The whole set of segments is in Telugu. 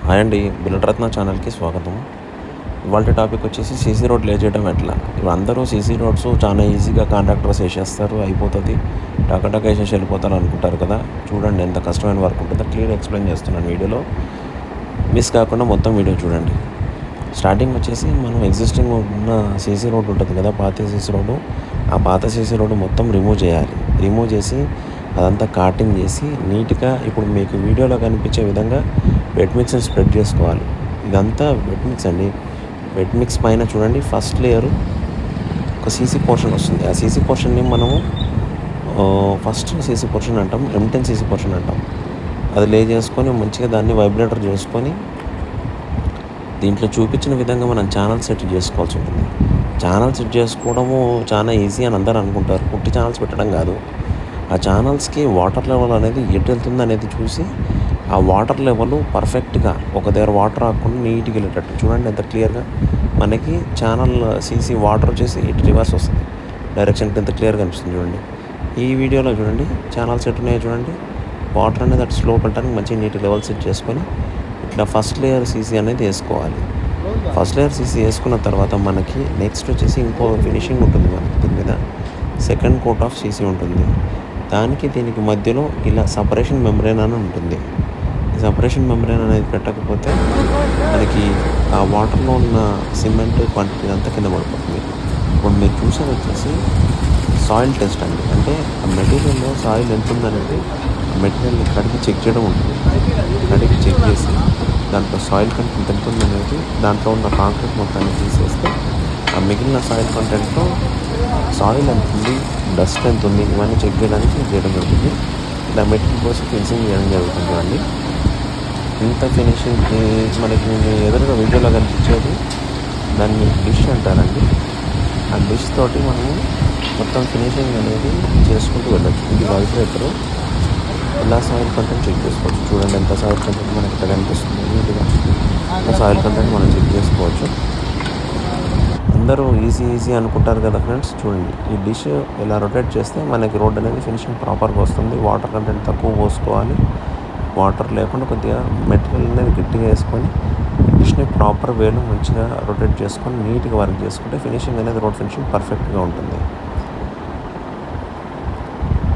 హాయ్ అండి, బుల్లెట్ రత్న ఛానల్కి స్వాగతం. ఇవాళ టాపిక్ వచ్చేసి సీసీ రోడ్ లే చేయడం ఎట్లా. ఇప్పుడు అందరూ సీసీ రోడ్స్ చాలా ఈజీగా కాంట్రాక్టర్స్ వేసేస్తారు, అయిపోతుంది, టకటక వేసేసి వెళ్ళిపోతారు అనుకుంటారు కదా. చూడండి ఎంత కష్టమైన వర్క్ ఉంటుందో క్లియర్ ఎక్స్ప్లెయిన్ చేస్తున్నాను వీడియోలో. మిస్ కాకుండా మొత్తం వీడియో చూడండి. స్టార్టింగ్ వచ్చేసి మనం ఎగ్జిస్టింగ్ ఉన్న సీసీ రోడ్ ఉంటుంది కదా, పాత సీసీ రోడ్డు. ఆ పాత సీసీ రోడ్డు మొత్తం రిమూవ్ చేయాలి. రిమూవ్ చేసి అదంతా కాటింగ్ చేసి నీట్గా ఇప్పుడు మీకు వీడియోలో కనిపించే విధంగా వెట్ మిక్స్ని స్ప్రెడ్ చేసుకోవాలి. ఇదంతా వెట్ మిక్స్ అండి. వెట్ మిక్స్ పైన చూడండి ఫస్ట్ లేయరు ఒక సీసీ పోర్షన్ వస్తుంది. ఆ సీసీ పోర్షన్ని మనము ఫస్ట్ సీసీ పోర్షన్ అంటాం, M10 సీసీ పోర్షన్ అంటాం. అది లే చేసుకొని మంచిగా దాన్ని వైబ్రేటర్ చేసుకొని దీంట్లో చూపించిన విధంగా మనం ఛానల్ సెట్ చేసుకోవాల్సి ఉంటుంది. ఛానల్ సెట్ చేసుకోవడము చాలా ఈజీ అని అందరూ అనుకుంటారు. పుట్టి ఛానల్స్ పెట్టడం కాదు. ఆ ఛానల్స్కి వాటర్ లెవెల్ అనేది ఎటు వెళ్తుంది అనేది చూసి ఆ వాటర్ లెవెల్ పర్ఫెక్ట్గా ఒక దగ్గర వాటర్ రాకుండా నీట్గా వెళ్ళేటట్టు చూడండి. ఎంత క్లియర్గా మనకి ఛానల్ సీసీ వాటర్ వచ్చేసి ఇటు రివర్స్ వస్తుంది, డైరెక్షన్ ఎంత క్లియర్గా కనిపిస్తుంది చూడండి. ఈ వీడియోలో చూడండి ఛానల్ సెట్ ఉన్నాయో చూడండి. వాటర్ అనేది అటు స్లో పెట్టడానికి మంచి నీట్ లెవెల్ సెట్ చేసుకొని ఇట్లా ఫస్ట్ లేయర్ సీసీ అనేది వేసుకోవాలి. ఫస్ట్ లేయర్ సీసీ వేసుకున్న తర్వాత మనకి నెక్స్ట్ వచ్చేసి ఇంకో ఫినిషింగ్ ఉంటుంది మనకి దీని మీద. సెకండ్ కోట్ ఆఫ్ సీసీ ఉంటుంది. దానికి దీనికి మధ్యలో ఇలా సపరేషన్ మెంబ్రేన్ అని ఉంటుంది. ఈ సపరేషన్ మెంబ్రేన్ అనేది పెట్టకపోతే మనకి ఆ వాటర్లో ఉన్న సిమెంట్ క్వాంటిటీ అంతా కింద పడిపోతుంది. ఇప్పుడు మీరు చూసేది వచ్చేసి సాయిల్ టెస్ట్ అండి. అంటే ఆ మెటీరియల్లో సాయిల్ ఎంత ఉందనేది ఆ మెటీరియల్ని కడిగి చెక్ చేయడం ఉంటుంది. కడిగి చెక్ చేసి దాంట్లో సాయిల్ కంటెంట్ ఎంత ఉందనేది దాంట్లో ఉన్న కాంక్రీట్ మొత్తాన్ని తీసేస్తే ఆ మిగిలిన సాయిల్ కంటెంట్లో సాయిల్ ఎంత ఉంది, డస్ట్ ఎంత ఉంది, ఇవన్నీ చెక్ చేయడానికి చేయడం జరుగుతుంది. ఇలా మెటీరియల్ కోసం ఫినిషింగ్ చేయడం జరుగుతుంది అండి. ఇంత ఫినిషింగ్ మనకి ఎదురుగా వీడియోలో కనిపించేది దాన్ని డిష్ అంటారండి. ఆ డిష్ తోటి మనము మొత్తం ఫినిషింగ్ అనేది చేసుకుంటూ వెళ్ళచ్చు. ఇది వైబ్రేటర్. ఇలా సాయిల్ కంటెంట్ చెక్ చేసుకోవచ్చు. చూడండి ఎంత సాయిల్ కంటెంట్ మనకి ఇక్కడ కనిపిస్తుంది. నీట్గా సాయిల్ కంటెంట్ మనం చెక్ చేసుకోవచ్చు. అందరూ ఈజీ అనుకుంటారు కదా ఫ్రెండ్స్. చూడండి ఈ డిష్ ఇలా రొటేట్ చేస్తే మనకి రోడ్ అనేది ఫినిషింగ్ ప్రాపర్గా వస్తుంది. వాటర్ కంటెంట్ తక్కువ పోసుకోవాలి. వాటర్ లేకుండా కొద్దిగా మెటీరియల్ అనేది గట్టిగా వేసుకొని డిష్ని ప్రాపర్ వేలో మంచిగా రొటేట్ చేసుకొని నీట్గా వర్క్ చేసుకుంటే ఫినిషింగ్ అనేది రోడ్ ఫినిషింగ్ పర్ఫెక్ట్గా ఉంటుంది.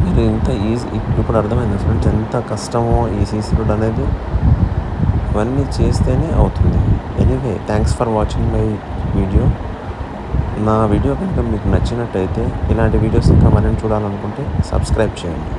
మీరు ఇంత ఈజీ ఇప్పుడు అర్థమైంది ఫ్రెండ్స్ ఎంత కష్టమో ఈ సీసీ రోడ్ అనేది. ఇవన్నీ చేస్తేనే అవుతుంది. Anyway thanks for watching my video. నా వీడియో కనుక మీకు నచ్చినట్టయితే ఇలాంటి వీడియోస్ ఇంకా మరిన్ని చూడాలనుకుంటే సబ్స్క్రైబ్ చేయండి.